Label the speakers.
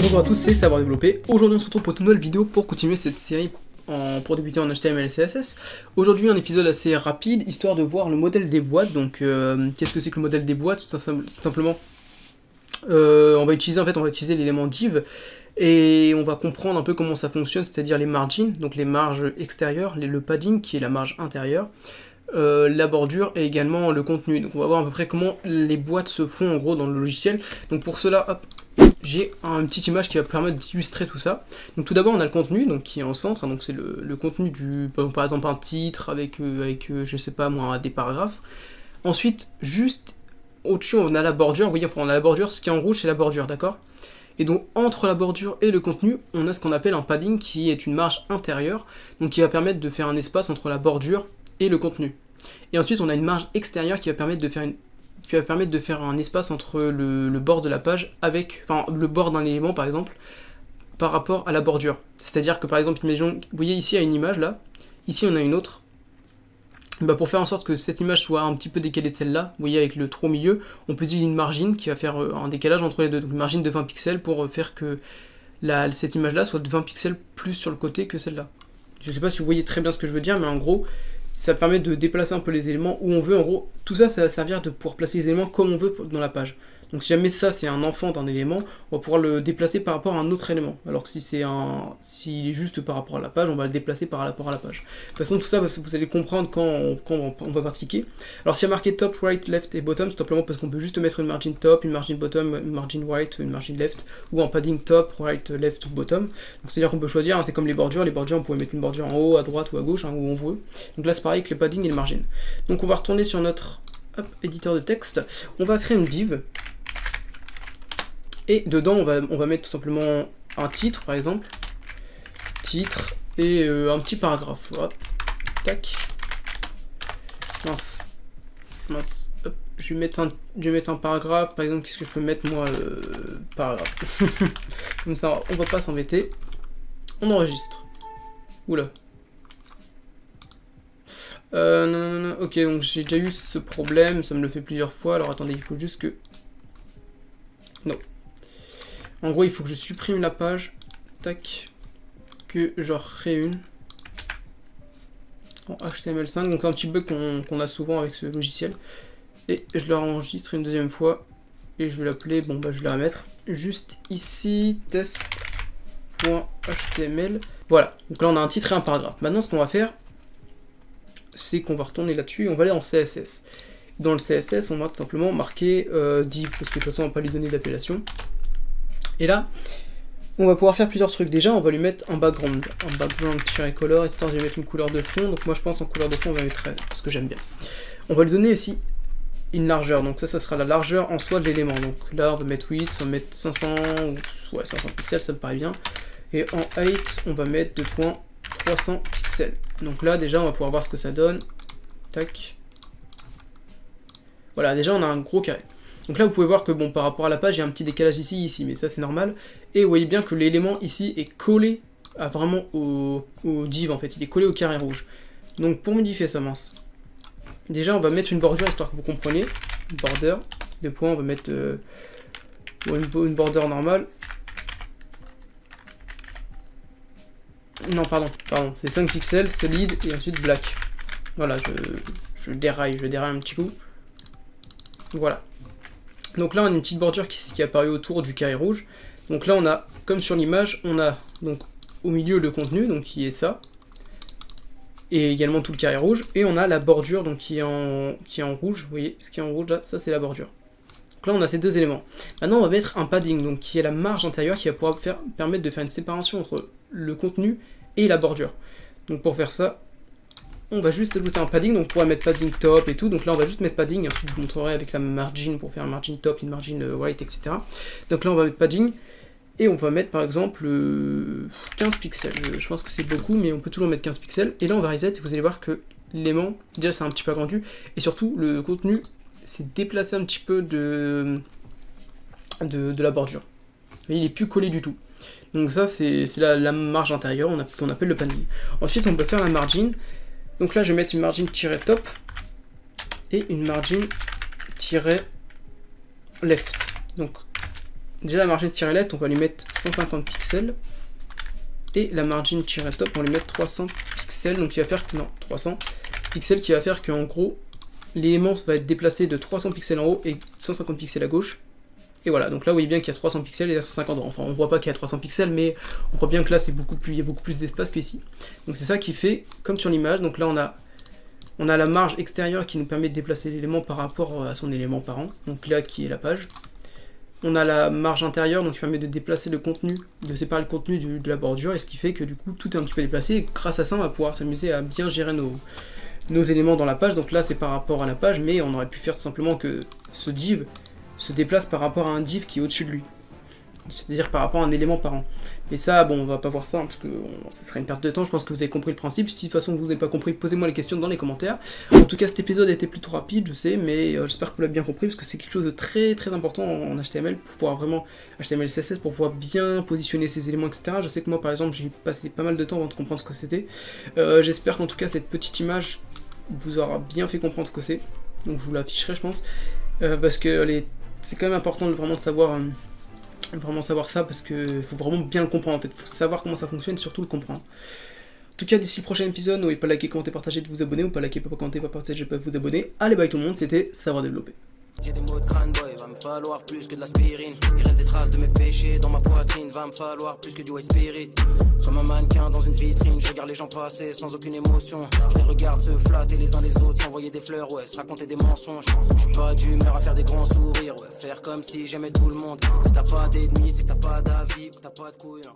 Speaker 1: Bonjour à tous, c'est Savoir Développer. Aujourd'hui on se retrouve pour une nouvelle vidéo pour continuer cette série pour débuter en HTML et CSS. Aujourd'hui un épisode assez rapide, histoire de voir le modèle des boîtes. Donc qu'est-ce que c'est que le modèle des boîtes? Tout simplement, on va utiliser l'élément div et on va comprendre un peu comment ça fonctionne, c'est-à-dire les margins, donc les marges extérieures, le padding qui est la marge intérieure, la bordure et également le contenu. Donc on va voir à peu près comment les boîtes se font en gros dans le logiciel. Donc pour cela, hop, j'ai une petite image qui va permettre d'illustrer tout ça. Donc tout d'abord on a le contenu donc, qui est en centre, donc c'est le contenu du, par exemple un titre avec je sais pas moi, des paragraphes. Ensuite, juste au-dessus on a la bordure, vous voyez, on a la bordure, ce qui est en rouge c'est la bordure, d'accord? Et donc entre la bordure et le contenu, on a ce qu'on appelle un padding qui est une marge intérieure, donc qui va permettre de faire un espace entre la bordure et le contenu. Et ensuite on a une marge extérieure qui va permettre de faire un espace entre le bord de la page avec, enfin le bord d'un élément par exemple, par rapport à la bordure. C'est-à-dire que par exemple, imaginons, vous voyez ici il y a une image là, ici on a une autre. Bah pour faire en sorte que cette image soit un petit peu décalée de celle-là, vous voyez avec le trou au milieu, on peut utiliser une margine qui va faire un décalage entre les deux, donc une margine de 20 pixels pour faire que cette image-là soit de 20 pixels plus sur le côté que celle-là. Je sais pas si vous voyez très bien ce que je veux dire, mais en gros, ça permet de déplacer un peu les éléments où on veut. En gros, tout ça, ça va servir de pouvoir placer les éléments comme on veut dans la page. Donc si jamais ça c'est un enfant d'un élément, on va pouvoir le déplacer par rapport à un autre élément. Alors que si s'il est juste par rapport à la page, on va le déplacer par rapport à la page. De toute façon, tout ça, vous allez comprendre quand on va pratiquer. Alors s'il y a marqué top, right, left et bottom, c'est simplement parce qu'on peut juste mettre une margin top, une margin bottom, une margin right, une margin left, ou un padding top, right, left ou bottom. Donc c'est-à-dire qu'on peut choisir, hein, c'est comme les bordures, on peut mettre une bordure en haut, à droite ou à gauche, hein, où on veut. Donc là c'est pareil avec les padding et les margins. Donc on va retourner sur notre éditeur de texte, on va créer une div. Et dedans, on va mettre tout simplement un titre, par exemple. Titre et un petit paragraphe. Hop, tac. Mince. Hop. Je vais mettre un paragraphe. Par exemple, qu'est-ce que je peux mettre, moi paragraphe. Comme ça, on va pas s'embêter. On enregistre. Oula. Non. Ok, donc j'ai déjà eu ce problème. Ça me le fait plusieurs fois. Alors attendez, il faut juste que... Non. En gros, il faut que je supprime la page, tac, que je crée une en HTML5, donc un petit bug qu'on a souvent avec ce logiciel, et je le enregistre une deuxième fois, et je vais l'appeler, bon bah je vais la remettre, juste ici, test.html, voilà, donc là on a un titre et un paragraphe. Maintenant ce qu'on va faire, c'est qu'on va retourner là-dessus, et on va aller en CSS. Dans le CSS, on va tout simplement marquer div, parce que de toute façon on va pas lui donner d'appellation. Et là, on va pouvoir faire plusieurs trucs. Déjà, on va lui mettre un background color, histoire de lui mettre une couleur de fond. Donc moi, je pense en couleur de fond, on va mettre red, parce que j'aime bien. On va lui donner aussi une largeur. Donc ça sera la largeur en soi de l'élément. Donc là, on va mettre width, on va mettre 500, ouais, 500 pixels, ça me paraît bien. Et en height, on va mettre 2.300 pixels. Donc là, déjà, on va pouvoir voir ce que ça donne. Tac. Voilà, déjà, on a un gros carré. Donc là, vous pouvez voir que bon, par rapport à la page, il y a un petit décalage ici, mais ça c'est normal. Et vous voyez bien que l'élément ici est collé vraiment au div en fait, il est collé au carré rouge. Donc pour modifier ça, mince. Déjà, on va mettre une bordure histoire que vous compreniez. Une border, des points, on va mettre une border normale. Non, pardon, c'est 5 pixels, solide et ensuite black. Voilà, je déraille un petit coup. Voilà. Donc là on a une petite bordure qui est apparue autour du carré rouge. Donc là on a, comme sur l'image, on a donc au milieu le contenu, donc qui est ça. Et également tout le carré rouge. Et on a la bordure donc qui est en rouge. Vous voyez, ce qui est en rouge là, ça c'est la bordure. Donc là on a ces deux éléments. Maintenant on va mettre un padding, donc qui est la marge intérieure qui va pouvoir permettre de faire une séparation entre le contenu et la bordure. Donc pour faire ça, on va juste ajouter un padding, donc on pourrait mettre padding top et tout, donc là on va juste mettre padding, ensuite je vous montrerai avec la margin pour faire un margin top, une margin right, etc. Donc là on va mettre padding, et on va mettre par exemple 15 pixels, je pense que c'est beaucoup, mais on peut toujours mettre 15 pixels, et là on va reset, et vous allez voir que l'élément, déjà c'est un petit peu agrandu, et surtout le contenu s'est déplacé un petit peu de la bordure. Vous voyez, il est plus collé du tout. Donc ça c'est la marge intérieure qu'on appelle le padding. Ensuite on peut faire la margin. Donc là, je vais mettre une margin-top et une margin-left. Donc Déjà la margin-left, on va lui mettre 150 pixels. Et la margin-top, on va lui mettre 300 pixels, donc qui va faire que, non, 300 pixels, qui va faire qu'en gros, l'élément va être déplacé de 300 pixels en haut et 150 pixels à gauche. Et voilà, donc là, vous voyez bien qu'il y a 300 pixels et il y a 150. Enfin, on voit pas qu'il y a 300 pixels, mais on voit bien que là, il y a beaucoup plus d'espace qu'ici. Donc c'est ça qui fait, comme sur l'image, donc là, on a la marge extérieure qui nous permet de déplacer l'élément par rapport à son élément parent, donc là, qui est la page. On a la marge intérieure, donc qui permet de déplacer le contenu, de séparer le contenu de la bordure, et ce qui fait que du coup, tout est un petit peu déplacé, et grâce à ça, on va pouvoir s'amuser à bien gérer nos éléments dans la page. Donc là, c'est par rapport à la page, mais on aurait pu faire tout simplement que ce div se déplace par rapport à un div qui est au-dessus de lui. C'est-à-dire par rapport à un élément parent. Mais ça, bon, on va pas voir ça, parce que ça serait une perte de temps. Je pense que vous avez compris le principe. Si de toute façon vous n'avez pas compris, posez-moi les questions dans les commentaires. En tout cas, cet épisode a été plutôt rapide, je sais, mais j'espère que vous l'avez bien compris, parce que c'est quelque chose de très très important en HTML, pour pouvoir vraiment, HTML, CSS, pour pouvoir bien positionner ces éléments, etc. Je sais que moi, par exemple, j'ai passé pas mal de temps avant de comprendre ce que c'était. J'espère qu'en tout cas, cette petite image vous aura bien fait comprendre ce que c'est. Donc je vous l'afficherai, je pense, parce que c'est quand même important de vraiment savoir ça, parce qu'il faut vraiment bien le comprendre en fait, il faut savoir comment ça fonctionne et surtout le comprendre. En tout cas, d'ici le prochain épisode, n'oubliez pas de liker, commenter, partager, de vous abonner, ou pas liker, pas commenter, pas partager, pas vous abonner. Allez, bye tout le monde, c'était Savoir Développer.
Speaker 2: J'ai des mots de crâne boy, va me falloir plus que de l'aspirine. Il reste des traces de mes péchés dans ma poitrine, va me falloir plus que du white spirit. Comme un mannequin dans une vitrine, je regarde les gens passer sans aucune émotion. Je les regarde se flatter les uns les autres, s'envoyer des fleurs, ouais, se raconter des mensonges. Je suis pas d'humeur à faire des grands sourires, ouais, faire comme si j'aimais tout le monde. Si t'as pas d'ennemis, c'est que t'as pas d'avis ou t'as pas de couilles, non.